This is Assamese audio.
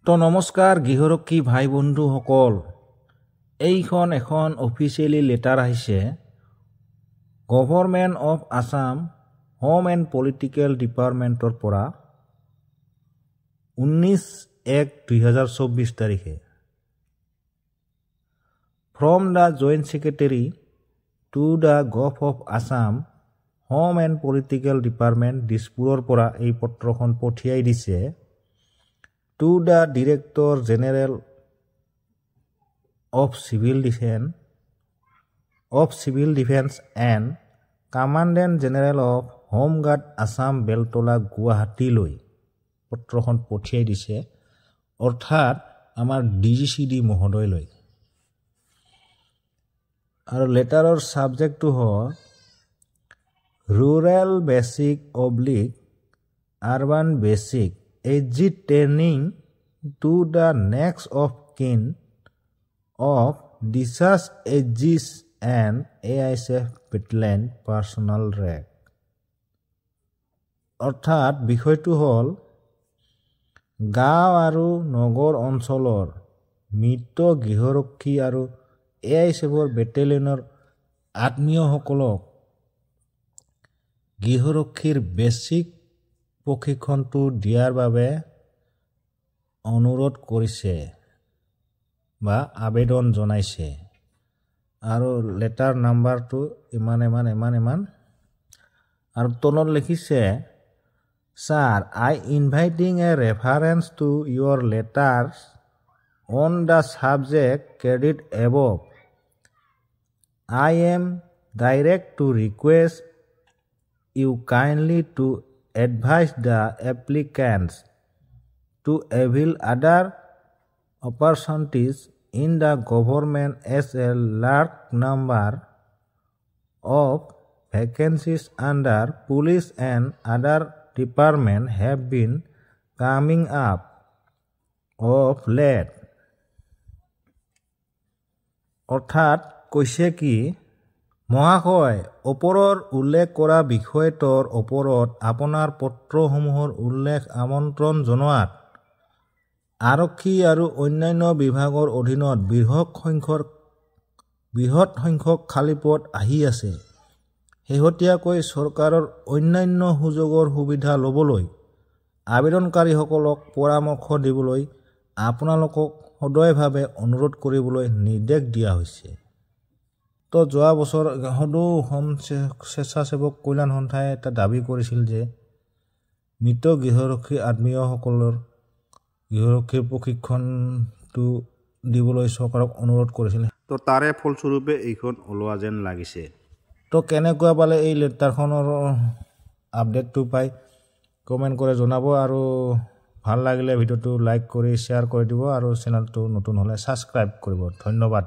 তো নমস্কাৰ গৃহৰক্ষী ভাই বন্ধুসকল, এইখন এখন অফিচিয়েলি লেটাৰ আহিছে government of Assam home and political ডিপাৰ্টমেণ্টৰ পৰা 19/1/2024 তাৰিখে from the joint secretary to the gov of Assam home and political department দিছপুৰৰ পৰা এই পত্ৰখন পঠিয়াই দিছে to the Director General of Civil Defense and Commandant General of Home Guard Assam Beltola গুৱাহাটীলৈ পত্ৰখন পঠিয়াই দিছে অৰ্থাৎ আমাৰ ডিজিচিডি মহোদয়লৈ। আৰু লেটাৰৰ সাবজেক্টটো হ'ল rural basic / urban basic exit training to the next of kin of discharged AGs and AISF battalion personnel rank। অৰ্থাৎ বিষয়টো হ'ল গাঁও আৰু নগৰ অঞ্চলৰ মৃত গৃহৰক্ষী আৰু AISFৰ বেটেলিয়নৰ আত্মীয়সকলক গৃহৰক্ষীৰ বেসিক প্ৰশিক্ষণটো দিয়াৰ বাবে অনুৰোধ কৰিছে বা আবেদন জনাইছে। আৰু লেটাৰ নাম্বাৰটো ইমান আৰু তলত লিখিছে Sir, I inviting a reference to your letters on the subject credit above. I am direct to request you kindly to advise the applicants to avail other opportunities in the government as a large number of vacancies under police and other departments have been coming up of late। অৰ্থাৎ কৈছে কি মহাশয়, ওপৰৰ উল্লেখ কৰা বিষয়টোৰ ওপৰত আপোনাৰ পত্ৰসমূহৰ উল্লেখ আমন্ত্ৰণ জনোৱাত আৰক্ষী আৰু অন্যান্য বিভাগৰ অধীনত বৃহৎ সংখ্যক খালী পদ আহি আছে। শেহতীয়াকৈ চৰকাৰৰ অন্যান্য সুযোগৰ সুবিধা ল'বলৈ আবেদনকাৰীসকলক পৰামৰ্শ দিবলৈ আপোনালোকক সদয়ভাৱে অনুৰোধ কৰিবলৈ নিৰ্দেশ দিয়া হৈছে। তো যোৱা বছৰ সদৌ অসম স্বেচ্ছাসেৱক কল্যাণ সন্থাই এটা দাবী কৰিছিল যে মৃত গৃহৰক্ষী আত্মীয়সকলৰ গৃহৰক্ষীৰ প্ৰশিক্ষণটো দিবলৈ চৰকাৰক অনুৰোধ কৰিছিল। তো তাৰে ফলস্বৰূপে এইখন ওলোৱা যেন লাগিছে। তো কেনেকুৱা পালে এই লেটাৰখনৰ আপডেটটো পাই কমেণ্ট কৰি জনাব আৰু ভাল লাগিলে ভিডিঅ'টো লাইক কৰি শ্বেয়াৰ কৰি দিব আৰু চেনেলটো নতুন হ'লে ছাবস্ক্ৰাইব কৰিব। ধন্যবাদ।